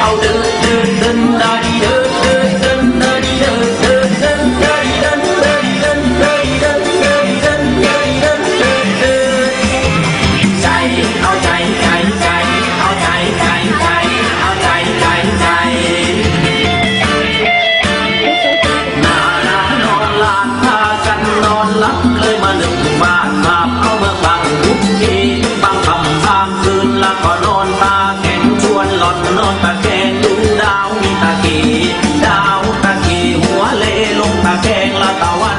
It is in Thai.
เอาเดินเดินเดินได้เดินเดินเดินได้เดินเดินเดินได้เดินเดินเดินได้เดินเดินเดินได้เดินเดินเดินใจเอาใจใจใจเอาใจใจใจเอาใจใจใจนาลานอนลานพากันนอนหลับเลยมาหนึ่งบ้านมาเอาเมื่อบางทุกทีบางคำบางคืนแล้วก็นอนตาแข็งชวนหล่อนนอนตาแกงดูดาวมีตากีดาวตากีหัวเลลงตาแกงละตะวัน